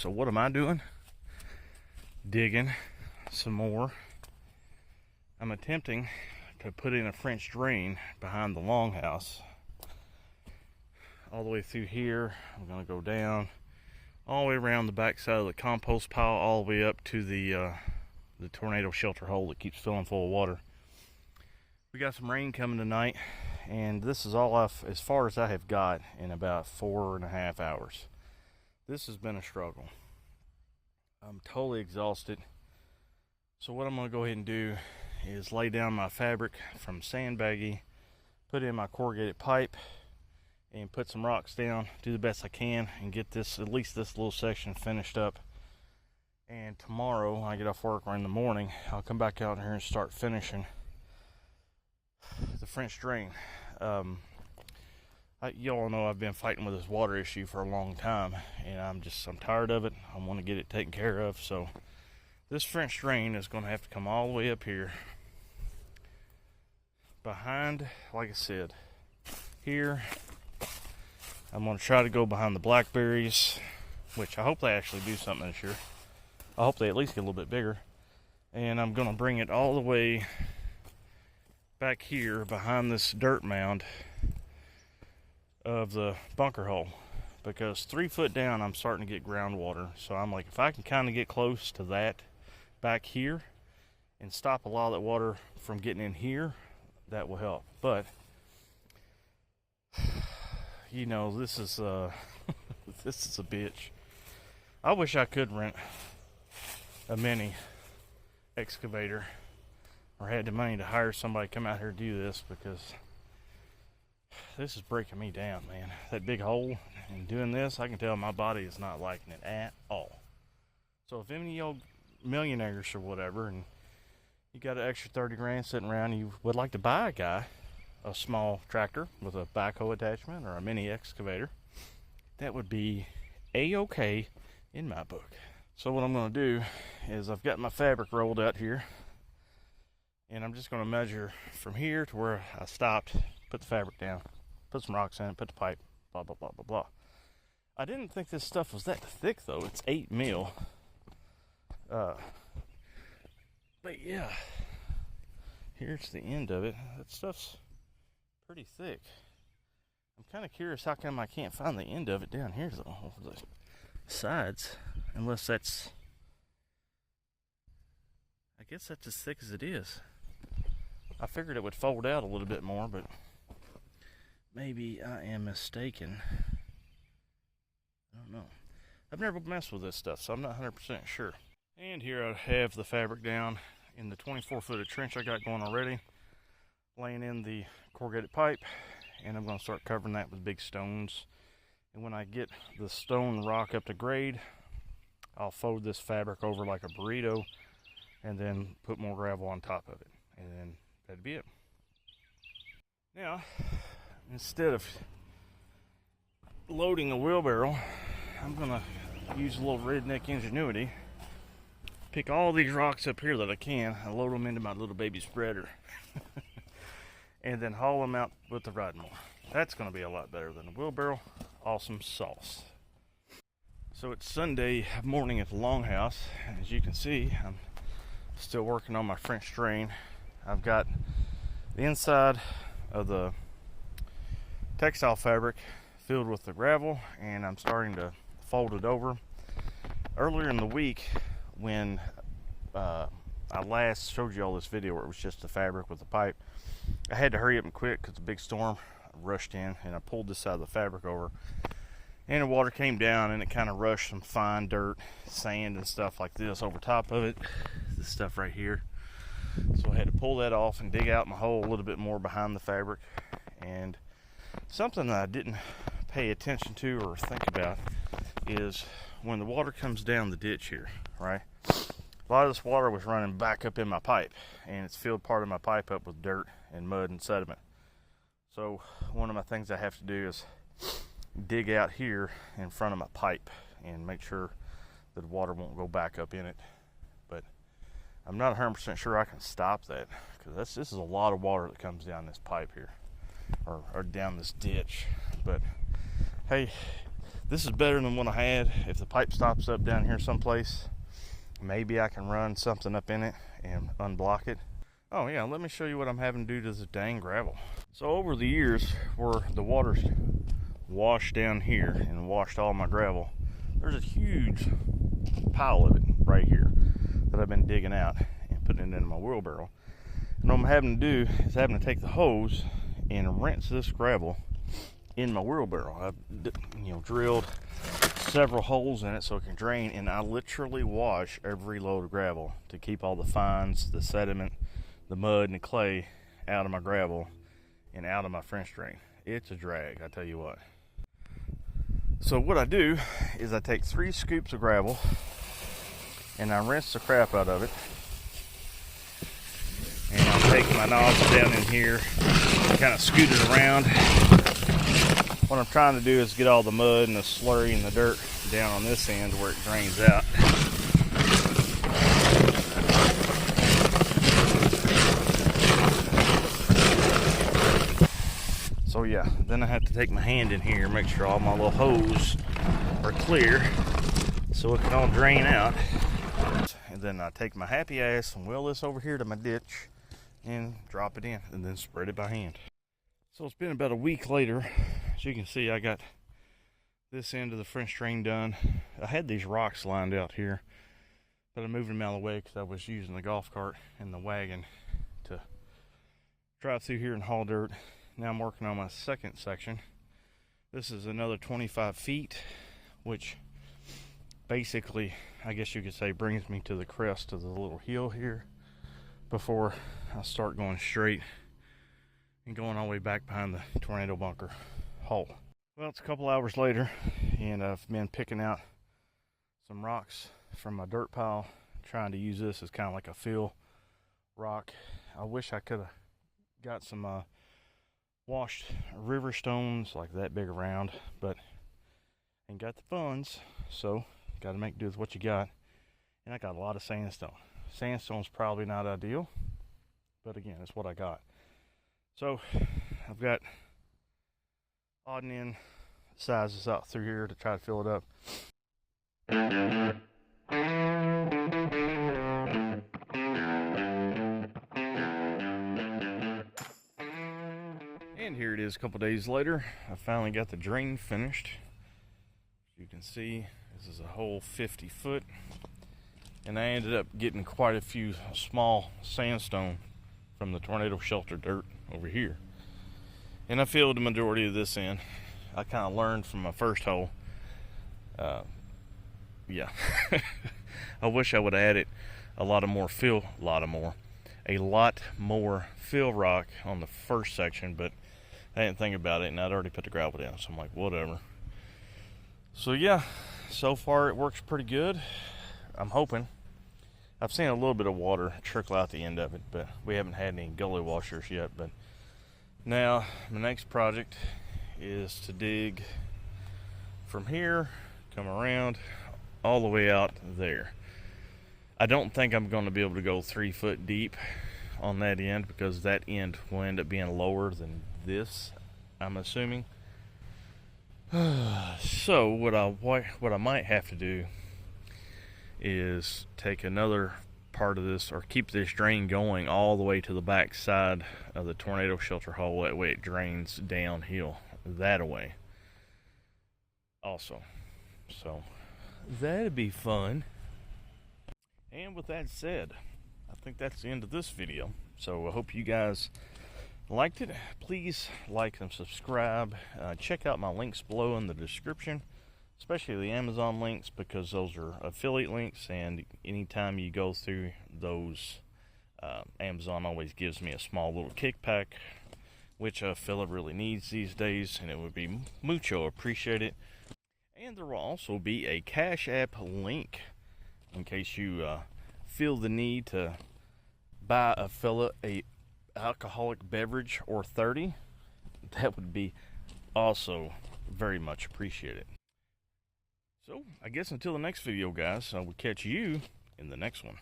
So what am I doing? Digging some more. I'm attempting to put in a French drain behind the longhouse. All the way through here. I'm gonna go down all the way around the back side of the compost pile, all the way up to the tornado shelter hole that keeps filling full of water. We got some rain coming tonight, and this is all as far as I have got in about 4.5 hours. This has been a struggle. I'm totally exhausted. So what I'm going to go ahead and do is lay down my fabric from BAGGY, put in my corrugated pipe, and put some rocks down, do the best I can, and get this, at least this little section, finished up. And tomorrow, when I get off work or in the morning, I'll come back out here and start finishing the French drain. You all know I've been fighting with this water issue for a long time, and I'm tired of it. I want to get it taken care of. So this French drain is going to have to come all the way up here behind, like I said, here. I'm going to try to go behind the blackberries, which I hope they actually do something this year. I hope they at least get a little bit bigger. And I'm going to bring it all the way back here behind this dirt mound of the bunker hole, because 3 foot down I'm starting to get groundwater. So I'm like, if I can kind of get close to that back here and stop a lot of that water from getting in here, that will help. But you know, this is this is a bitch. I wish I could rent a mini excavator or had the money to hire somebody to come out here to do this, because this is breaking me down, man. That big hole and doing this, I can tell my body is not liking it at all. So if any of y'all millionaires or whatever, and you got an extra 30 grand sitting around, you would like to buy a small tractor with a backhoe attachment or a mini excavator, that would be a-okay in my book. So what I'm going to do is, I've got my fabric rolled out here, and I'm just going to measure from here to where I stopped, put the fabric down, put some rocks in it, put the pipe, blah, blah, blah, blah, blah. I didn't think this stuff was that thick, though. It's 8 mil. But yeah, here's the end of it. That stuff's pretty thick. I'm kind of curious how come I can't find the end of it down here, though, over the sides, unless that's, I guess that's as thick as it is. I figured it would fold out a little bit more, but maybe I am mistaken. I don't know. I've never messed with this stuff, so I'm not 100% sure. And here I have the fabric down in the 24-foot trench I got going already, laying in the corrugated pipe, and I'm going to start covering that with big stones. And when I get the stone rock up to grade, I'll fold this fabric over like a burrito and then put more gravel on top of it, and then that'd be it. Now, instead of loading a wheelbarrow, I'm gonna use a little redneck ingenuity, pick all these rocks up here that I can and load them into my little baby spreader and then haul them out with the riding mower. That's gonna be a lot better than a wheelbarrow. Awesome sauce. So it's Sunday morning at the longhouse, and as you can see, I'm still working on my French drain. I've got the inside of the textile fabric filled with the gravel, and I'm starting to fold it over. Earlier in the week, when I last showed you all this video where it was just the fabric with the pipe, I had to hurry up and quit because the big storm rushed in, and I pulled this side of the fabric over, and the water came down and it kind of rushed some fine dirt, sand and stuff like this over top of it, this stuff right here. So I had to pull that off and dig out my hole a little bit more behind the fabric. And something that I didn't pay attention to or think about is when the water comes down the ditch here, right? A lot of this water was running back up in my pipe, and it's filled part of my pipe up with dirt and mud and sediment. So one of my things I have to do is dig out here in front of my pipe and make sure that the water won't go back up in it. But I'm not 100% sure I can stop that, because this is a lot of water that comes down this pipe here, or down this ditch. But hey, This is better than what I had. If the pipe stops up down here someplace, maybe I can run something up in it and unblock it. Oh yeah, let me show you what I'm having to do to this dang gravel. So over the years, where the water's washed down here and washed all my gravel, there's a huge pile of it right here that I've been digging out and putting it in my wheelbarrow. And what I'm having to do is having to take the hose and rinse this gravel in my wheelbarrow. I've drilled several holes in it so it can drain, and I literally wash every load of gravel to keep all the fines, the sediment, the mud and the clay out of my gravel and out of my French drain. It's a drag, I tell you what. So what I do is I take 3 scoops of gravel and I rinse the crap out of it, and I take my nozzle down in here and kind of scoot it around. What I'm trying to do is get all the mud and the slurry and the dirt down on this end where it drains out. So yeah, then I have to take my hand in here, make sure all my little hoses are clear so it can all drain out. And then I take my happy ass and wheel this over here to my ditch and drop it in and then spread it by hand. So it's been about a week later. As you can see, I got this end of the French drain done. I had these rocks lined out here, but I moved them out of the way because I was using the golf cart and the wagon to drive through here and haul dirt. Now I'm working on my second section. This is another 25 feet, which basically, I guess you could say, brings me to the crest of the little hill here before I start going straight and going all the way back behind the tornado bunker hole. Well, it's a couple hours later, and I've been picking out some rocks from my dirt pile, trying to use this as kind of like a fill rock. I wish I could have got some washed river stones like that big around, but ain't got the funds, so got to make do with what you got. And I got a lot of sandstone. Sandstone's probably not ideal, but again, it's what I got. So I've got odd and end sizes out through here to try to fill it up. And here it is a couple days later. I finally got the drain finished. You can see this is a whole 50 foot. And I ended up getting quite a few small sandstone from the tornado shelter dirt over here. And I filled the majority of this in. I kind of learned from my first hole. Yeah. I wish I would have added a lot more fill rock on the first section, but I didn't think about it, and I'd already put the gravel down, so I'm like, whatever. So yeah, so far it works pretty good. I'm hoping. I've seen a little bit of water trickle out the end of it, but we haven't had any gully washers yet. But now the next project is to dig from here, come around all the way out there. I don't think I'm going to be able to go 3 foot deep on that end, because that end will end up being lower than this, I'm assuming. So what I might have to do is take another part of this, or keep this drain going all the way to the back side of the tornado shelter hole. That way it drains downhill that way also. So that'd be fun. And with that said, I think that's the end of this video. So I hope you guys liked it. Please like and subscribe. Check out my links below in the description, especially the Amazon links, because those are affiliate links, and anytime you go through those, Amazon always gives me a small little kickback, which a fella really needs these days, and it would be mucho appreciated. And there will also be a Cash App link in case you feel the need to buy a fella a alcoholic beverage or 30. That would be also very much appreciated. So I guess until the next video, guys, I will catch you in the next one.